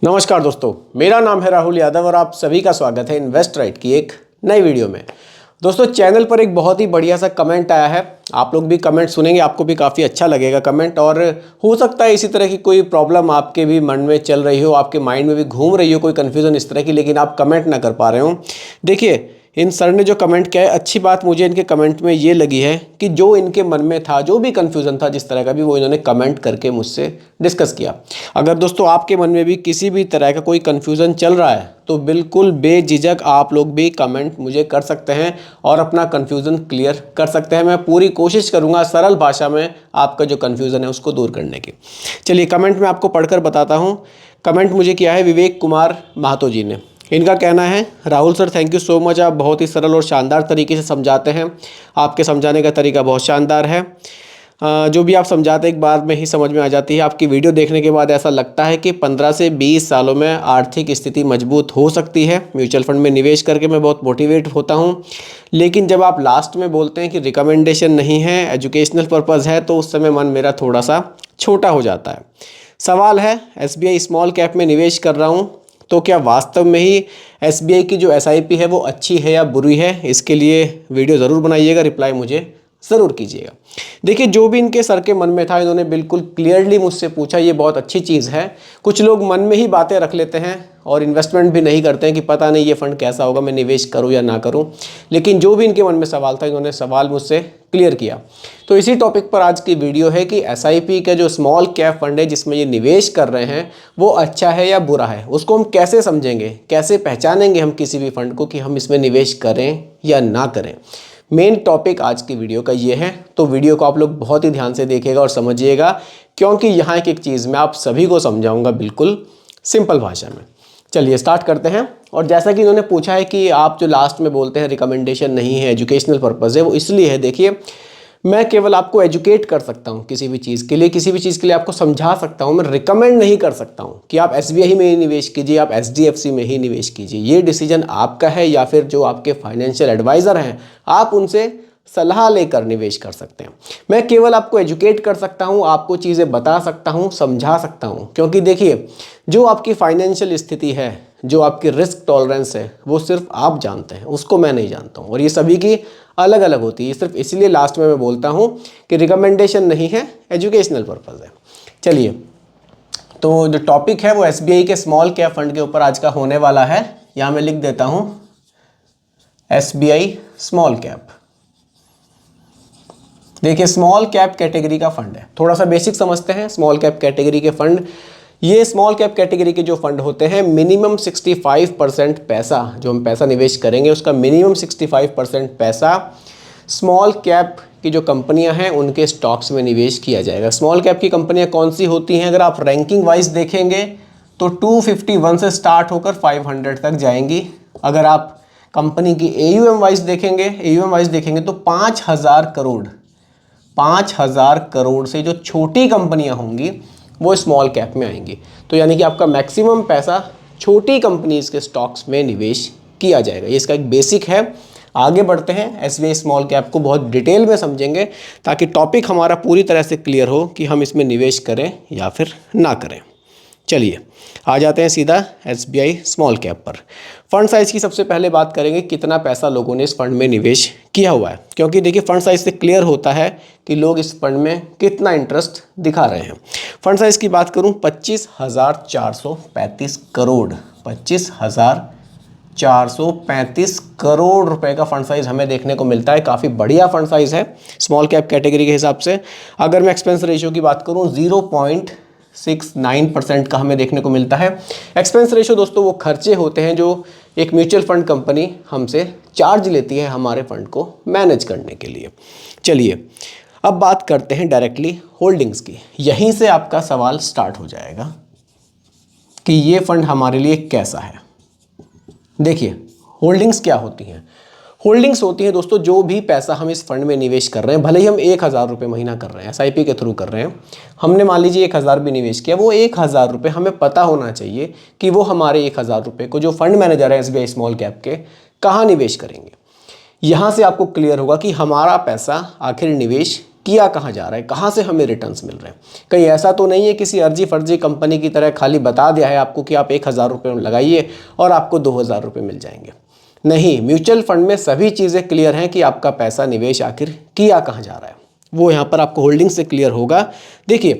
नमस्कार दोस्तों, मेरा नाम है राहुल यादव और आप सभी का स्वागत है इन्वेस्ट राइट की एक नई वीडियो में। दोस्तों, चैनल पर एक बहुत ही बढ़िया सा कमेंट आया है। आप लोग भी कमेंट सुनेंगे, आपको भी काफ़ी अच्छा लगेगा कमेंट। और हो सकता है इसी तरह की कोई प्रॉब्लम आपके भी मन में चल रही हो, आपके माइंड में भी घूम रही हो कोई कन्फ्यूज़न इस तरह की, लेकिन आप कमेंट ना कर पा रहे हो। देखिए, इन सर ने जो कमेंट किया है, अच्छी बात मुझे इनके कमेंट में ये लगी है कि जो इनके मन में था, जो भी कन्फ्यूज़न था जिस तरह का भी, वो इन्होंने कमेंट करके मुझसे डिस्कस किया। अगर दोस्तों आपके मन में भी किसी भी तरह का कोई कन्फ्यूज़न चल रहा है तो बिल्कुल बेझिझक आप लोग भी कमेंट मुझे कर सकते हैं और अपना कन्फ्यूज़न क्लियर कर सकते हैं। मैं पूरी कोशिश करूँगा सरल भाषा में आपका जो कन्फ्यूज़न है उसको दूर करने की। चलिए, कमेंट में आपको पढ़कर बताता हूँ। कमेंट मुझे किया है विवेक कुमार महातो जी ने। इनका कहना है, Rahul sir thank you so much, आप बहुत ही सरल और शानदार तरीके से समझाते हैं। आपके समझाने का तरीका बहुत शानदार है। जो भी आप समझाते हैं एक बार में ही समझ में आ जाती है। आपकी वीडियो देखने के बाद ऐसा लगता है कि 15 से 20 सालों में आर्थिक स्थिति मजबूत हो सकती है। म्यूचुअल फंड में निवेश करके मैं बहुत मोटिवेट होता हूँ, लेकिन जब आप लास्ट में बोलते हैं कि रिकमेंडेशन नहीं है, एजुकेशनल पर्पज़ है, तो उस समय मन मेरा थोड़ा सा छोटा हो जाता है। सवाल है, SBI स्मॉल कैप में निवेश कर रहा हूँ, तो क्या वास्तव में ही SBI की जो SIP है वो अच्छी है या बुरी है? इसके लिए वीडियो ज़रूर बनाइएगा, रिप्लाई मुझे ज़रूर कीजिएगा। देखिए, जो भी इनके सर के मन में था, इन्होंने बिल्कुल क्लियरली मुझसे पूछा। ये बहुत अच्छी चीज़ है। कुछ लोग मन में ही बातें रख लेते हैं और इन्वेस्टमेंट भी नहीं करते हैं कि पता नहीं ये फ़ंड कैसा होगा, मैं निवेश करूं या ना करूं। लेकिन जो भी इनके मन में सवाल था, इन्होंने सवाल मुझसे क्लियर किया। तो इसी टॉपिक पर आज की वीडियो है कि SIP का जो स्मॉल कैप फंड है जिसमें ये निवेश कर रहे हैं, वो अच्छा है या बुरा है। उसको हम कैसे समझेंगे, कैसे पहचानेंगे हम किसी भी फंड को कि हम इसमें निवेश करें या ना करें। मेन टॉपिक आज की वीडियो का ये है। तो वीडियो को आप लोग बहुत ही ध्यान से देखिएगा और समझिएगा, क्योंकि यहाँ एक चीज़ मैं आप सभी को समझाऊंगा बिल्कुल सिंपल भाषा में। चलिए स्टार्ट करते हैं। और जैसा कि इन्होंने पूछा है कि आप जो लास्ट में बोलते हैं रिकमेंडेशन नहीं है, एजुकेशनल पर्पज़ है, वो इसलिए है। देखिए, मैं केवल आपको एजुकेट कर सकता हूँ किसी भी चीज़ के लिए, किसी भी चीज़ के लिए आपको समझा सकता हूँ। मैं रिकमेंड नहीं कर सकता हूँ कि आप SBI में ही निवेश कीजिए, आप HDFC में ही निवेश कीजिए। ये डिसीजन आपका है, या फिर जो आपके फाइनेंशियल एडवाइज़र हैं आप उनसे सलाह लेकर निवेश कर सकते हैं। मैं केवल आपको एजुकेट कर सकता हूँ, आपको चीज़ें बता सकता हूँ, समझा सकता हूँ। क्योंकि देखिए, जो आपकी फाइनेंशियल स्थिति है, जो आपकी रिस्क टॉलरेंस है, वो सिर्फ आप जानते हैं, उसको मैं नहीं जानता हूँ। और ये सभी की अलग अलग होती है। सिर्फ इसलिए लास्ट में मैं बोलता हूँ कि रिकमेंडेशन नहीं है, एजुकेशनल पर्पज़ है। चलिए, तो जो टॉपिक है वो SBI के स्मॉल कैप फंड के ऊपर आज का होने वाला है। यहाँ मैं लिख देता हूँ SBI स्मॉल कैप। देखिए, स्मॉल कैप कैटेगरी का फंड है। थोड़ा सा बेसिक समझते हैं स्मॉल कैप कैटेगरी के फंड। ये स्मॉल कैप कैटेगरी के जो फंड होते हैं, मिनिमम 65% पैसा, जो हम पैसा निवेश करेंगे उसका मिनिमम 65% पैसा स्मॉल कैप की जो कंपनियां हैं उनके स्टॉक्स में निवेश किया जाएगा। स्मॉल कैप की कंपनियां कौन सी होती हैं? अगर आप रैंकिंग वाइज देखेंगे तो 251 से स्टार्ट होकर 500 तक जाएंगी। अगर आप कंपनी की AUM वाइज देखेंगे तो 5,000 करोड़ से जो छोटी कंपनियां होंगी वो स्मॉल कैप में आएंगी। तो यानी कि आपका मैक्सिमम पैसा छोटी कंपनीज के स्टॉक्स में निवेश किया जाएगा। ये इसका एक बेसिक है। आगे बढ़ते हैं, SBI स्मॉल कैप को बहुत डिटेल में समझेंगे ताकि टॉपिक हमारा पूरी तरह से क्लियर हो कि हम इसमें निवेश करें या फिर ना करें। चलिए आ जाते हैं सीधा SBI स्मॉल कैप पर। फंड साइज़ की सबसे पहले बात करेंगे, कितना पैसा लोगों ने इस फंड में निवेश किया हुआ है। क्योंकि देखिए, फंड साइज़ से क्लियर होता है कि लोग इस फंड में कितना इंटरेस्ट दिखा रहे हैं। फंड साइज़ की बात करूं, 25,435 करोड़, 25,435 करोड़ रुपए का फंड साइज़ हमें देखने को मिलता है। काफ़ी बढ़िया फंड साइज़ है स्मॉल कैप कैटेगरी के हिसाब से। अगर मैं एक्सपेंस रेशियो की बात करूँ, 0.69% का हमें देखने को मिलता है। एक्सपेंस रेशियो दोस्तों वो खर्चे होते हैं जो एक म्यूचुअल फंड कंपनी हमसे चार्ज लेती है हमारे फंड को मैनेज करने के लिए। चलिए अब बात करते हैं डायरेक्टली होल्डिंग्स की। यहीं से आपका सवाल स्टार्ट हो जाएगा कि ये फंड हमारे लिए कैसा है। देखिए, होल्डिंग्स क्या होती हैं? होल्डिंग्स होती है दोस्तों, जो भी पैसा हम इस फंड में निवेश कर रहे हैं, भले ही हम 1,000 रुपये महीना कर रहे हैं, SIP के थ्रू कर रहे हैं, हमने मान लीजिए 1,000 भी निवेश किया, वो 1,000 रुपये हमें पता होना चाहिए कि वो हमारे 1,000 रुपये को जो फंड मैनेजर है SBI स्मॉल कैप के, कहाँ निवेश करेंगे। यहाँ से आपको क्लियर होगा कि हमारा पैसा आखिर निवेश किया कहाँ जा रहा है, कहाँ से हमें रिटर्न्स मिल रहे हैं। कहीं ऐसा तो नहीं है किसी अर्जी फर्जी कंपनी की तरह खाली बता दिया है आपको कि आप 1000 रुपये लगाइए और आपको 2000 रुपये मिल जाएंगे। नहीं, म्यूचुअल फंड में सभी चीज़ें क्लियर हैं कि आपका पैसा निवेश आखिर किया कहाँ जा रहा है, वो यहाँ पर आपको होल्डिंग से क्लियर होगा। देखिए,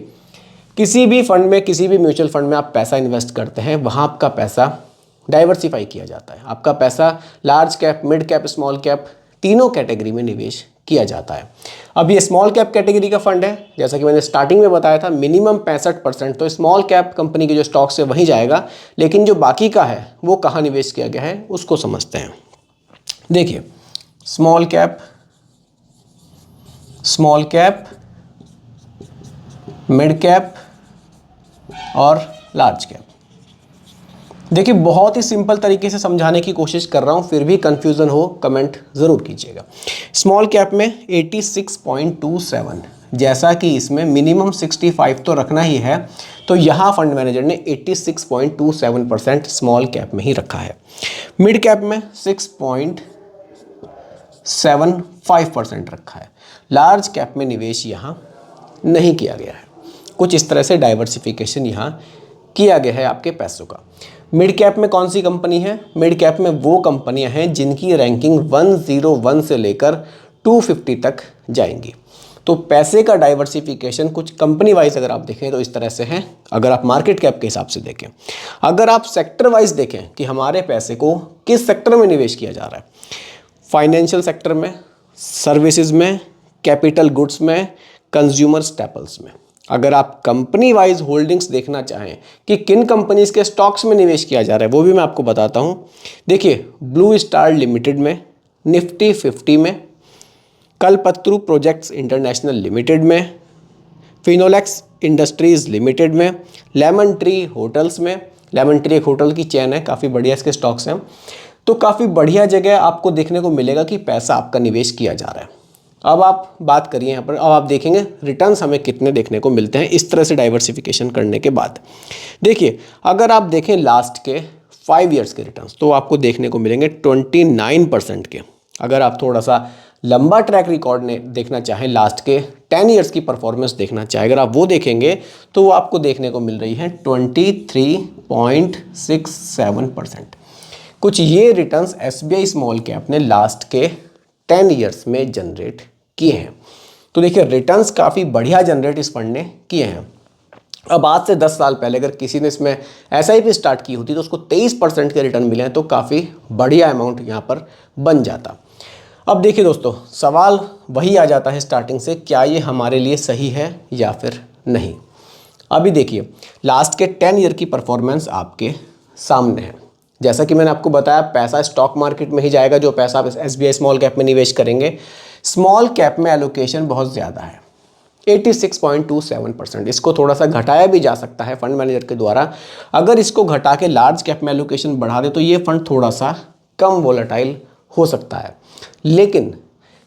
किसी भी फंड में, किसी भी म्यूचुअल फंड में आप पैसा इन्वेस्ट करते हैं, वहाँ आपका पैसा डाइवर्सिफाई किया जाता है। आपका पैसा large cap, mid cap, small cap तीनों कैटेगरी में निवेश किया जाता है। अब ये स्मॉल कैप कैटेगरी का फंड है, जैसा कि मैंने स्टार्टिंग में बताया था, मिनिमम 65% तो स्मॉल कैप कंपनी के जो स्टॉक्स है वहीं जाएगा। लेकिन जो बाकी का है वो कहाँ निवेश किया गया है उसको समझते हैं। देखिए, स्मॉल कैप, मिड कैप और लार्ज कैप। देखिए, बहुत ही सिंपल तरीके से समझाने की कोशिश कर रहा हूँ, फिर भी कंफ्यूजन हो कमेंट ज़रूर कीजिएगा। स्मॉल कैप में 86.27, जैसा कि इसमें मिनिमम 65 तो रखना ही है, तो यहाँ फंड मैनेजर ने 86.27% स्मॉल कैप में ही रखा है। मिड कैप में 6.75% रखा है। लार्ज कैप में निवेश यहाँ नहीं किया गया है। कुछ इस तरह से डाइवर्सिफिकेशन यहाँ किया गया है आपके पैसों का। मिड कैप में कौन सी कंपनी है? मिड कैप में वो कंपनियां हैं जिनकी रैंकिंग 101 से लेकर 250 तक जाएंगी। तो पैसे का डाइवर्सिफिकेशन कुछ कंपनी वाइज अगर आप देखें तो इस तरह से है। अगर आप मार्केट कैप के हिसाब से देखें, अगर आप सेक्टर वाइज देखें कि हमारे पैसे को किस सेक्टर में निवेश किया जा रहा है, फाइनेंशियल सेक्टर में, सर्विसेज में, कैपिटल गुड्स में, कंज्यूमर स्टेपल्स में। अगर आप कंपनी वाइज होल्डिंग्स देखना चाहें कि किन कंपनीज के स्टॉक्स में निवेश किया जा रहा है, वो भी मैं आपको बताता हूं। देखिए, ब्लू स्टार लिमिटेड में, निफ्टी 50 में, कलपत्रु प्रोजेक्ट्स इंटरनेशनल लिमिटेड में, फिनोलेक्स इंडस्ट्रीज लिमिटेड में, लेमन ट्री होटल्स में। लेमन ट्री एक होटल की चेन है, काफ़ी बढ़िया इसके स्टॉक्स हैं। तो काफ़ी बढ़िया जगह आपको देखने को मिलेगा कि पैसा आपका निवेश किया जा रहा है। अब आप बात करिए यहाँ पर, अब आप देखेंगे रिटर्न्स हमें कितने देखने को मिलते हैं इस तरह से डाइवर्सिफिकेशन करने के बाद। देखिए, अगर आप देखें लास्ट के 5 ईयर्स के रिटर्न्स तो आपको देखने को मिलेंगे 29% के। अगर आप थोड़ा सा लंबा ट्रैक रिकॉर्ड ने देखना चाहें, लास्ट के 10 ईयर्स की परफॉर्मेंस देखना चाहें, अगर आप वो देखेंगे तो वो आपको देखने को मिल रही है 23.67%। कुछ ये रिटर्न्स SBI स्मॉल कैप ने लास्ट के 10 ईयर्स में जनरेट किए हैं। तो देखिए, रिटर्न्स काफ़ी बढ़िया जनरेट इस फंड ने किए हैं। अब आज से 10 साल पहले अगर किसी ने इसमें SIP स्टार्ट की होती तो उसको 23% के रिटर्न मिले हैं, तो काफ़ी बढ़िया अमाउंट यहाँ पर बन जाता। अब देखिए दोस्तों, सवाल वही आ जाता है स्टार्टिंग से, क्या ये हमारे लिए सही है या फिर नहीं। अभी देखिए, लास्ट के 10 ईयर की परफॉर्मेंस आपके सामने है। जैसा कि मैंने आपको बताया, पैसा स्टॉक मार्केट में ही जाएगा जो पैसा आप SBI स्मॉल कैप में निवेश करेंगे। स्मॉल कैप में एलोकेशन बहुत ज़्यादा है, 86.27%। इसको थोड़ा सा घटाया भी जा सकता है फंड मैनेजर के द्वारा। अगर इसको घटा के लार्ज कैप में एलोकेशन बढ़ा दे तो ये फंड थोड़ा सा कम वोलेटाइल हो सकता है। लेकिन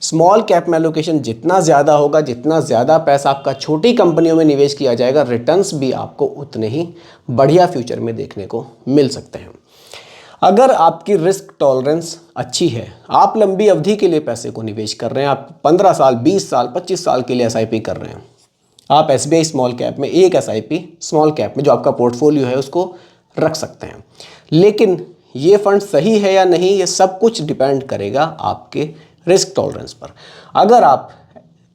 स्मॉल कैप में एलोकेशन जितना ज़्यादा होगा, जितना ज़्यादा पैसा आपका छोटी कंपनियों में निवेश किया जाएगा, रिटर्न्स भी आपको उतने ही बढ़िया फ्यूचर में देखने को मिल सकते हैं। अगर आपकी रिस्क टॉलरेंस अच्छी है, आप लंबी अवधि के लिए पैसे को निवेश कर रहे हैं, आप 15 साल, 20 साल, 25 साल के लिए SIP कर रहे हैं, आप SBI स्मॉल कैप में एक SIP स्मॉल कैप में जो आपका पोर्टफोलियो है उसको रख सकते हैं। लेकिन ये फंड सही है या नहीं, ये सब कुछ डिपेंड करेगा आपके रिस्क टॉलरेंस पर। अगर आप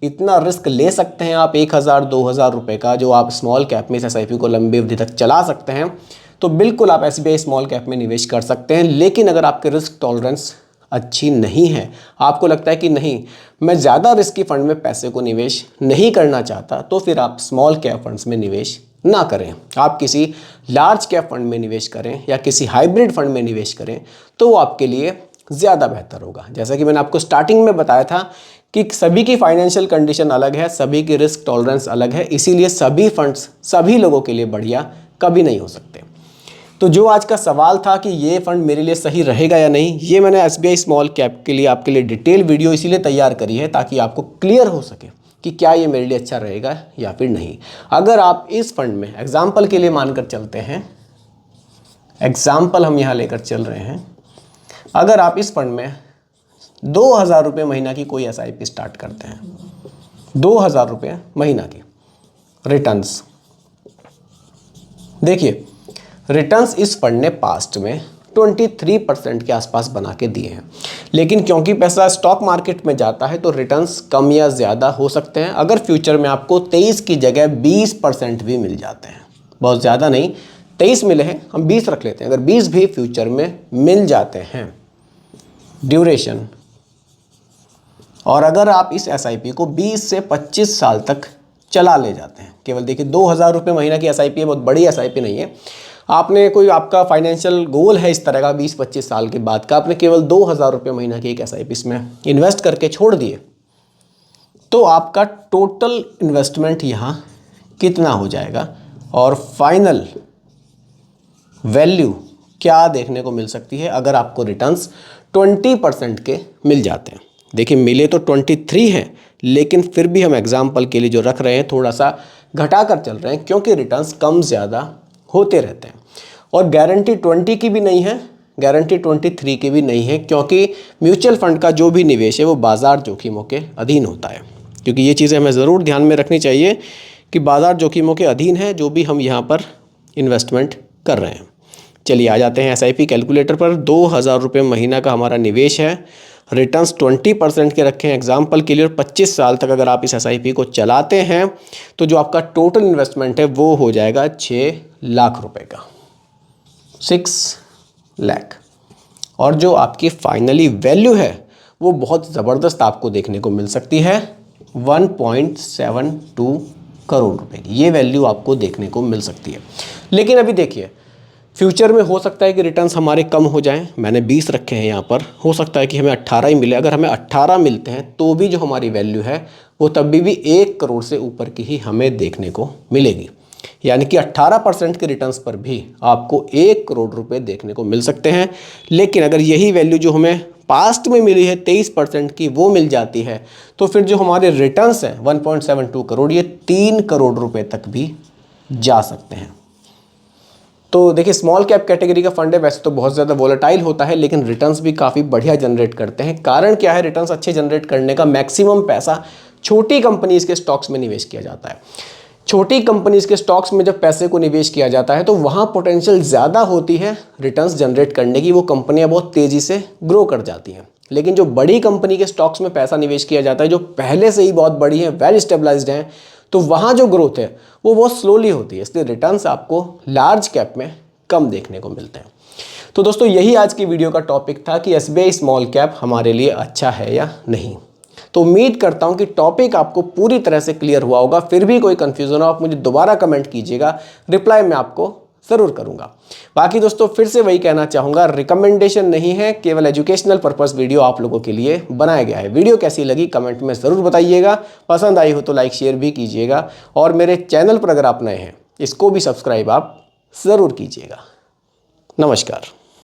इतना रिस्क ले सकते हैं, आप 1000-2000 रुपये का जो आप स्मॉल कैप में इस SIP को लंबी अवधि तक चला सकते हैं, तो बिल्कुल आप SBI स्मॉल कैप में निवेश कर सकते हैं। लेकिन अगर आपके रिस्क टॉलरेंस अच्छी नहीं है, आपको लगता है कि नहीं, मैं ज़्यादा रिस्की फंड में पैसे को निवेश नहीं करना चाहता, तो फिर आप स्मॉल कैप फंड्स में निवेश ना करें। आप किसी लार्ज कैप फंड में निवेश करें या किसी हाइब्रिड फंड में निवेश करें, तो वो आपके लिए ज़्यादा बेहतर होगा। जैसा कि मैंने आपको स्टार्टिंग में बताया था कि सभी की फाइनेंशियल कंडीशन अलग है, सभी की रिस्क टॉलरेंस अलग है, इसीलिए सभी फंड्स सभी लोगों के लिए बढ़िया कभी नहीं हो सकते। तो जो आज का सवाल था कि ये फंड मेरे लिए सही रहेगा या नहीं, ये मैंने SBI स्मॉल कैप के लिए आपके लिए डिटेल वीडियो इसीलिए तैयार करी है ताकि आपको क्लियर हो सके कि क्या ये मेरे लिए अच्छा रहेगा या फिर नहीं। अगर आप इस फंड में एग्जाम्पल के लिए मानकर चलते हैं, एग्जाम्पल हम यहाँ लेकर चल रहे हैं, अगर आप इस फंड में 2000 रुपये महीना की कोई SIP स्टार्ट करते हैं, 2,000 रुपये महीना की रिटर्न्स। देखिए रिटर्न्स इस फंड ने पास्ट में 23% के आसपास बना के दिए हैं, लेकिन क्योंकि पैसा स्टॉक मार्केट में जाता है तो रिटर्न्स कम या ज़्यादा हो सकते हैं। अगर फ्यूचर में आपको 23 की जगह 20% भी मिल जाते हैं, बहुत ज़्यादा नहीं, 23 मिले हैं, हम 20 रख लेते हैं, अगर 20 भी फ्यूचर में मिल जाते हैं ड्यूरेशन, और अगर आप इस एसआईपी को 20 से 25 साल तक चला ले जाते हैं, केवल देखिए 2,000 रुपये महीना की एसआईपी है, बहुत बड़ी एसआईपी नहीं है। आपने कोई आपका फाइनेंशियल गोल है इस तरह का 20-25 साल के बाद का, आपने केवल 2,000 रुपये महीना की एक एसआईपी इसमें इन्वेस्ट करके छोड़ दिए, तो आपका टोटल इन्वेस्टमेंट यहाँ कितना हो जाएगा और फाइनल वैल्यू क्या देखने को मिल सकती है अगर आपको रिटर्न्स 20% के मिल जाते हैं। देखिए मिले तो 23 हैं, लेकिन फिर भी हम एग्जाम्पल के लिए जो रख रहे हैं थोड़ा सा घटा कर चल रहे हैं, क्योंकि रिटर्न्स कम ज़्यादा होते रहते हैं। और गारंटी 20 की भी नहीं है, गारंटी 23 की भी नहीं है, क्योंकि म्यूचुअल फंड का जो भी निवेश है वो बाज़ार जोखिमों के अधीन होता है। क्योंकि ये चीज़ें हमें ज़रूर ध्यान में रखनी चाहिए कि बाज़ार जोखिमों के अधीन है जो भी हम यहाँ पर इन्वेस्टमेंट कर रहे हैं। चलिए आ जाते हैं एसआईपी कैलकुलेटर पर। 2,000 रुपये महीना का हमारा निवेश है, रिटर्न्स 20% के रखे हैं एग्जाम्पल के लिए, और 25 साल तक अगर आप इस एसआईपी को चलाते हैं तो जो आपका टोटल इन्वेस्टमेंट है वो हो जाएगा 6 लाख रुपए का, 6 लाख। और जो आपकी फाइनली वैल्यू है वो बहुत ज़बरदस्त आपको देखने को मिल सकती है, 1.72 करोड़ रुपए की ये वैल्यू आपको देखने को मिल सकती है। लेकिन अभी देखिए फ्यूचर में हो सकता है कि रिटर्न्स हमारे कम हो जाएं, मैंने 20 रखे हैं यहाँ पर, हो सकता है कि हमें 18 ही मिले। अगर हमें 18 मिलते हैं तो भी जो हमारी वैल्यू है वो तब भी 1 करोड़ से ऊपर की ही हमें देखने को मिलेगी। यानी कि 18% के रिटर्न्स पर भी आपको 1 करोड़ रुपए देखने को मिल सकते हैं। लेकिन अगर यही वैल्यू जो हमें पास्ट में मिली है 23% की वो मिल जाती है, तो फिर जो हमारे रिटर्न्स हैं 1.72 करोड़, ये 3 करोड़ रुपए तक भी जा सकते हैं। तो देखिए स्मॉल कैप कैटेगरी का फंड है, वैसे तो बहुत ज़्यादा वोलेटाइल होता है, लेकिन रिटर्न्स भी काफ़ी बढ़िया जनरेट करते हैं। कारण क्या है, रिटर्न्स अच्छे जनरेट करने का मैक्सिमम पैसा छोटी कंपनीज़ के स्टॉक्स में निवेश किया जाता है। छोटी कंपनीज़ के स्टॉक्स में जब पैसे को निवेश किया जाता है तो वहाँ पोटेंशियल ज़्यादा होती है रिटर्न्स जनरेट करने की, वो कंपनियाँ बहुत तेज़ी से ग्रो कर जाती हैं। लेकिन जो बड़ी कंपनी के स्टॉक्स में पैसा निवेश किया जाता है, जो पहले से ही बहुत बड़ी हैं, वेल स्टेबलाइज्ड हैं, तो वहाँ जो ग्रोथ है वो बहुत स्लोली होती है, इसलिए रिटर्न्स आपको लार्ज कैप में कम देखने को मिलते हैं। तो दोस्तों यही आज की वीडियो का टॉपिक था कि एसबीआई स्मॉल कैप हमारे लिए अच्छा है या नहीं। तो उम्मीद करता हूं कि टॉपिक आपको पूरी तरह से क्लियर हुआ होगा। फिर भी कोई कंफ्यूजन हो आप मुझे दोबारा कमेंट कीजिएगा, रिप्लाई मैं आपको ज़रूर करूंगा। बाकी दोस्तों फिर से वही कहना चाहूँगा, रिकमेंडेशन नहीं है, केवल एजुकेशनल पर्पस वीडियो आप लोगों के लिए बनाया गया है। वीडियो कैसी लगी कमेंट में ज़रूर बताइएगा, पसंद आई हो तो लाइक शेयर भी कीजिएगा, और मेरे चैनल पर अगर आप नए हैं इसको भी सब्सक्राइब आप ज़रूर कीजिएगा। नमस्कार।